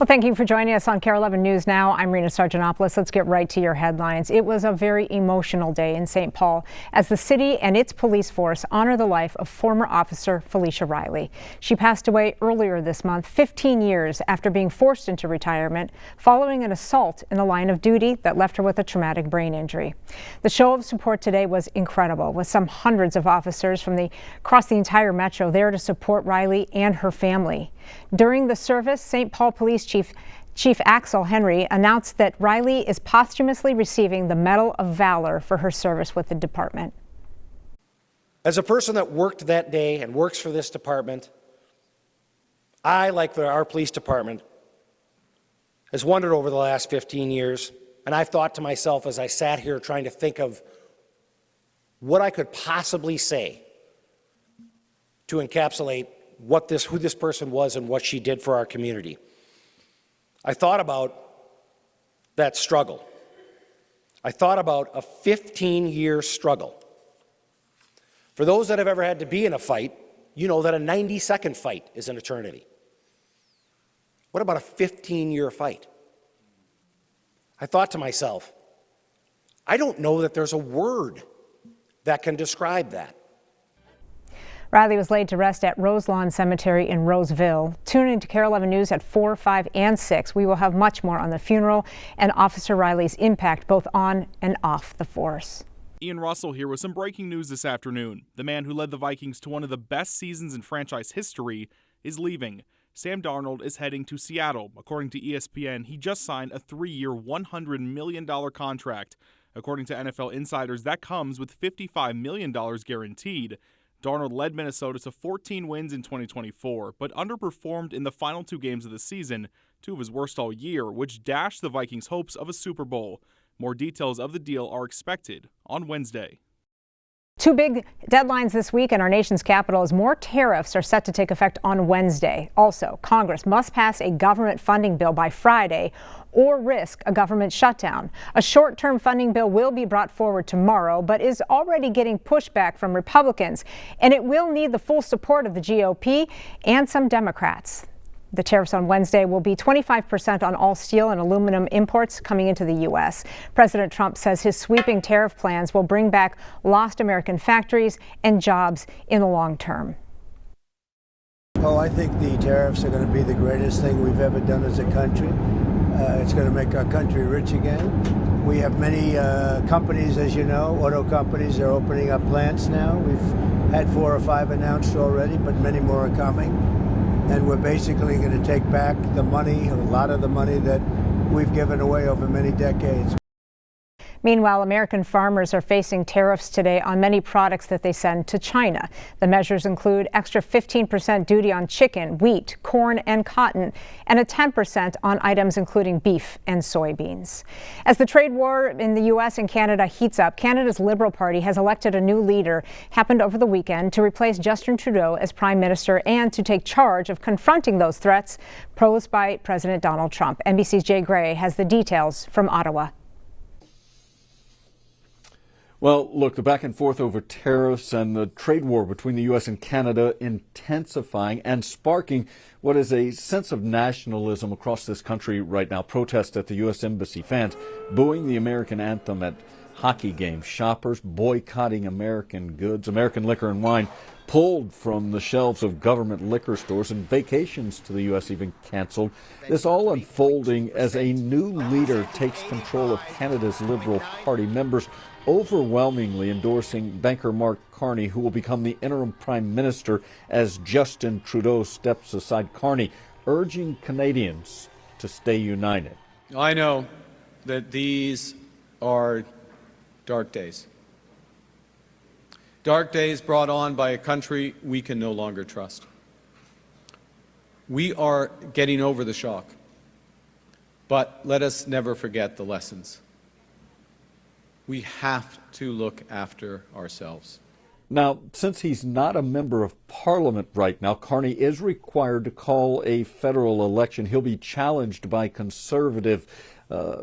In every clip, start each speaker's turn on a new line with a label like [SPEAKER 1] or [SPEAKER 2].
[SPEAKER 1] Well, thank you for joining us on KARE 11 News Now. I'm Rena Sargentopoulos. Let's get right to your headlines. It was a very emotional day in St. Paul as the city and its police force honor the life of former officer Felicia Riley. She passed away earlier this month, 15 years after being forced into retirement following an assault in the line of duty that left her with a traumatic brain injury. The show of support today was incredible, with some hundreds of officers from across the entire metro there to support Riley and her family. During the service, St. Paul Police Chief Axel Henry announced that Riley is posthumously receiving the Medal of Valor for her service with the department.
[SPEAKER 2] As a person that worked that day and works for this department, I, like our police department, has wondered over the last 15 years, and I've thought to myself as I sat here trying to think of what I could possibly say to encapsulate who this person was and what she did for our community. I thought about that struggle. I thought about a 15-year struggle. For those that have ever had to be in a fight, you know that a 90-second fight is an eternity. What about a 15-year fight? I thought to myself, I don't know that there's a word that can describe that.
[SPEAKER 1] Riley was laid to rest at Roselawn Cemetery in Roseville. Tune in to KARE 11 News at 4, 5, and 6. We will have much more on the funeral and Officer Riley's impact both on and off the force.
[SPEAKER 3] Ian Russell here with some breaking news this afternoon. The man who led the Vikings to one of the best seasons in franchise history is leaving. Sam Darnold is heading to Seattle. According to ESPN, he just signed a 3-year, $100 million contract. According to NFL insiders, that comes with $55 million guaranteed. Darnold led Minnesota to 14 wins in 2024, but underperformed in the final 2 games of the season, 2 of his worst all year, which dashed the Vikings' hopes of a Super Bowl. More details of the deal are expected on Wednesday.
[SPEAKER 1] 2 big deadlines this week in our nation's capital as more tariffs are set to take effect on Wednesday. Also, Congress must pass a government funding bill by Friday or risk a government shutdown. A short-term funding bill will be brought forward tomorrow, but is already getting pushback from Republicans, and it will need the full support of the GOP and some Democrats. The tariffs on Wednesday will be 25% on all steel and aluminum imports coming into the U.S. President Trump says his sweeping tariff plans will bring back lost American factories and jobs in the long term.
[SPEAKER 4] Oh, I think the tariffs are going to be the greatest thing we've ever done as a country. It's going to make our country rich again. We have many companies, as you know, auto companies are opening up plants now. We've had 4 or 5 announced already, but many more are coming. And we're basically going to take back the money, a lot of the money that we've given away over many decades.
[SPEAKER 1] Meanwhile, American farmers are facing tariffs today on many products that they send to China. The measures include extra 15% duty on chicken, wheat, corn, and cotton, and a 10% on items including beef and soybeans. As the trade war in the U.S. and Canada heats up, Canada's Liberal Party has elected a new leader, happened over the weekend, to replace Justin Trudeau as Prime Minister and to take charge of confronting those threats posed by President Donald Trump. NBC's Jay Gray has the details from Ottawa.
[SPEAKER 5] Well, look, the back and forth over tariffs and the trade war between the U.S. and Canada intensifying and sparking what is a sense of nationalism across this country right now. Protests at the U.S. Embassy, fans booing the American anthem at hockey games, shoppers boycotting American goods, American liquor and wine pulled from the shelves of government liquor stores, and vacations to the U.S. even canceled. This all unfolding as a new leader takes control of Canada's Liberal Party, members overwhelmingly endorsing banker Mark Carney, who will become the interim prime minister as Justin Trudeau steps aside. Carney urging Canadians to stay united.
[SPEAKER 6] I know that these are dark days. Dark days brought on by a country we can no longer trust. We are getting over the shock, but let us never forget the lessons. We have to look after ourselves.
[SPEAKER 5] Now, since he's not a member of Parliament right now, Carney is required to call a federal election. He'll be challenged by conservative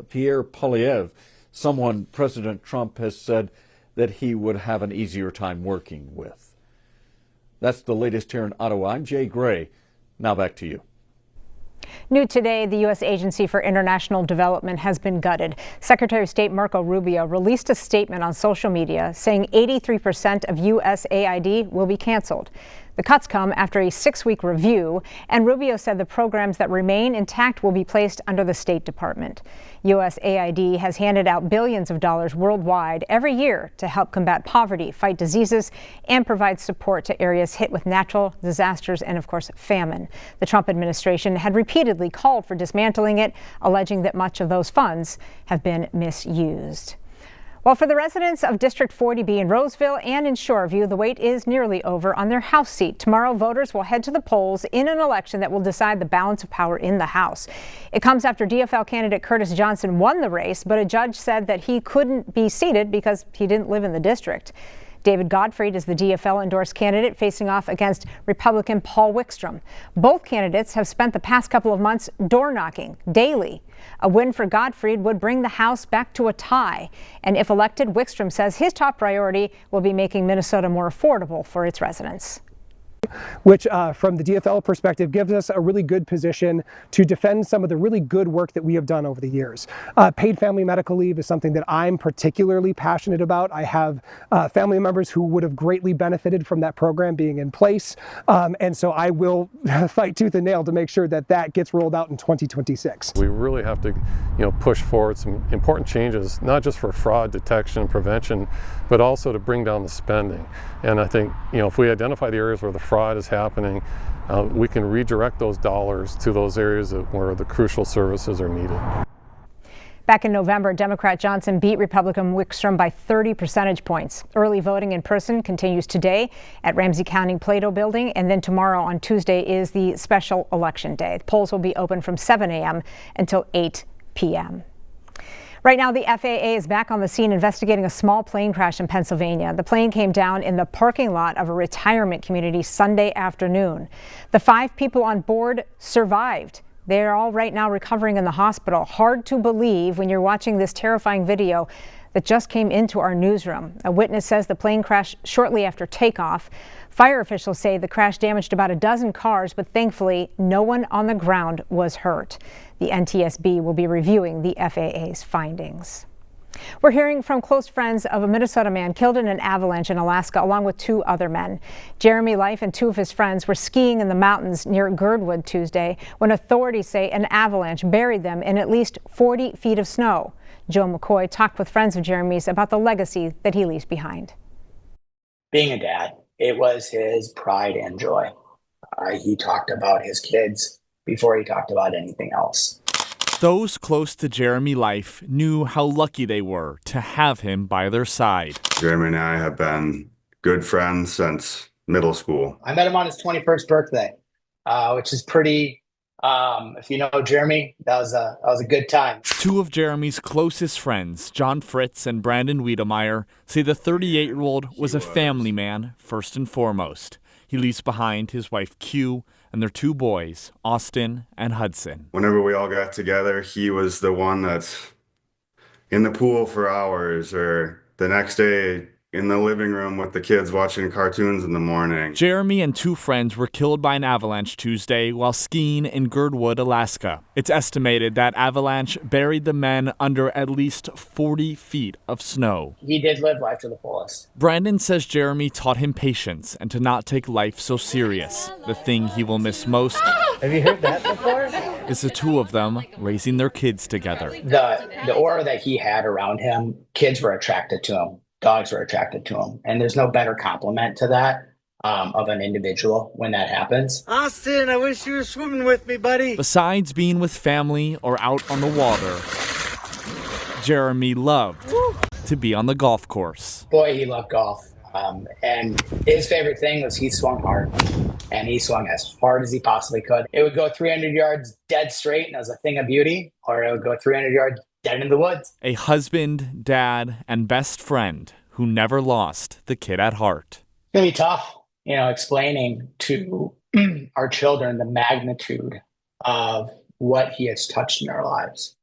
[SPEAKER 5] Pierre Poilievre, someone President Trump has said that he would have an easier time working with. That's the latest here in Ottawa. I'm Jay Gray. Now back to you.
[SPEAKER 1] New today, the U.S. Agency for International Development has been gutted. Secretary of State Marco Rubio released a statement on social media saying 83% of USAID will be canceled. The cuts come after a 6-week review, and Rubio said the programs that remain intact will be placed under the State Department. USAID has handed out billions of dollars worldwide every year to help combat poverty, fight diseases, and provide support to areas hit with natural disasters and, of course, famine. The Trump administration had repeatedly called for dismantling it, alleging that much of those funds have been misused. Well, for the residents of District 40B in Roseville and in Shoreview, the wait is nearly over on their House seat. Tomorrow, voters will head to the polls in an election that will decide the balance of power in the House. It comes after DFL candidate Curtis Johnson won the race, but a judge said that he couldn't be seated because he didn't live in the district. David Gottfried is the DFL-endorsed candidate facing off against Republican Paul Wickstrom. Both candidates have spent the past couple of months door-knocking daily. A win for Gottfried would bring the House back to a tie. And if elected, Wickstrom says his top priority will be making Minnesota more affordable for its residents.
[SPEAKER 7] Which from the DFL perspective gives us a really good position to defend some of the really good work that we have done over the years. Paid family medical leave is something that I'm particularly passionate about. I have family members who would have greatly benefited from that program being in place. And so I will fight tooth and nail to make sure that that gets rolled out in 2026.
[SPEAKER 8] We really have to, push forward some important changes, not just for fraud detection and prevention, but also to bring down the spending. And I think, if we identify the areas where the fraud is happening, we can redirect those dollars to those areas where the crucial services are needed.
[SPEAKER 1] Back in November, Democrat Johnson beat Republican Wickstrom by 30 percentage points. Early voting in person continues today at Ramsey County Plato Building, and then tomorrow on Tuesday is the special election day. The polls will be open from 7 a.m. until 8 p.m. Right now, the FAA is back on the scene investigating a small plane crash in Pennsylvania. The plane came down in the parking lot of a retirement community Sunday afternoon. The 5 people on board survived. They're all right now recovering in the hospital. Hard to believe when you're watching this terrifying video that just came into our newsroom. A witness says the plane crashed shortly after takeoff. Fire officials say the crash damaged about a dozen cars, but thankfully no one on the ground was hurt. The NTSB will be reviewing the FAA's findings. We're hearing from close friends of a Minnesota man killed in an avalanche in Alaska, along with 2 other men. Jeremy Life and 2 of his friends were skiing in the mountains near Girdwood Tuesday when authorities say an avalanche buried them in at least 40 feet of snow. Joe McCoy talked with friends of Jeremy's about the legacy that he leaves behind.
[SPEAKER 9] Being a dad, it was his pride and joy. He talked about his kids before he talked about anything else.
[SPEAKER 3] Those close to Jeremy Life knew how lucky they were to have him by their side.
[SPEAKER 10] Jeremy and I have been good friends since middle school.
[SPEAKER 9] I met him on his 21st birthday, which is pretty, if you know Jeremy, that was a good time.
[SPEAKER 3] 2 of Jeremy's closest friends, John Fritz and Brandon Wiedemeyer, say the 38-year-old was a family man first and foremost. He leaves behind his wife Q and their 2 boys, Austin and Hudson.
[SPEAKER 10] Whenever we all got together, he was the one that's in the pool for hours, or the next day in the living room with the kids watching cartoons in the morning.
[SPEAKER 3] Jeremy and 2 friends were killed by an avalanche Tuesday while skiing in Girdwood, Alaska. It's estimated that avalanche buried the men under at least 40 feet of snow.
[SPEAKER 9] He did live life to the fullest.
[SPEAKER 3] Brandon says Jeremy taught him patience and to not take life so serious. The thing he will miss most,
[SPEAKER 9] Have you heard that before?
[SPEAKER 3] is the 2 of them raising their kids together.
[SPEAKER 9] The aura that he had around him, kids were attracted to him. Dogs were attracted to him. And there's no better compliment to that of an individual when that happens.
[SPEAKER 11] Austin, I wish you were swimming with me, buddy.
[SPEAKER 3] Besides being with family or out on the water, Jeremy loved to be on the golf course.
[SPEAKER 9] Boy, he loved golf. And his favorite thing was he swung hard. And he swung as hard as he possibly could. It would go 300 yards dead straight, and it was a thing of beauty, or it would go 300 yards dead in the woods.
[SPEAKER 3] A husband, dad, and best friend who never lost the kid at heart.
[SPEAKER 9] It's going to be tough, explaining to our children the magnitude of what he has touched in our lives.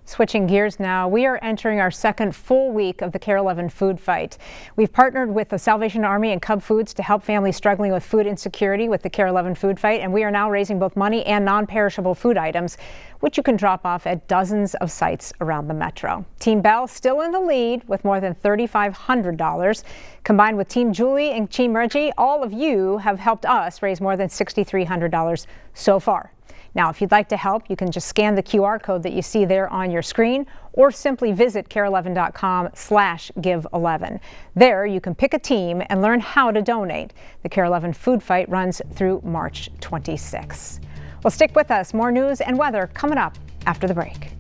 [SPEAKER 1] Switching gears now, we are entering our second full week of the KARE 11 Food Fight. We've partnered with the Salvation Army and Cub Foods to help families struggling with food insecurity with the KARE 11 Food Fight, and we are now raising both money and non-perishable food items, which you can drop off at dozens of sites around the metro. Team Bell still in the lead with more than $3,500. Combined with Team Julie and Team Reggie, all of you have helped us raise more than $6,300 so far. Now, if you'd like to help, you can just scan the QR code that you see there on your screen or simply visit KARE11.com/give11. There, you can pick a team and learn how to donate. The KARE 11 Food Fight runs through March 26. Well, stick with us. More news and weather coming up after the break.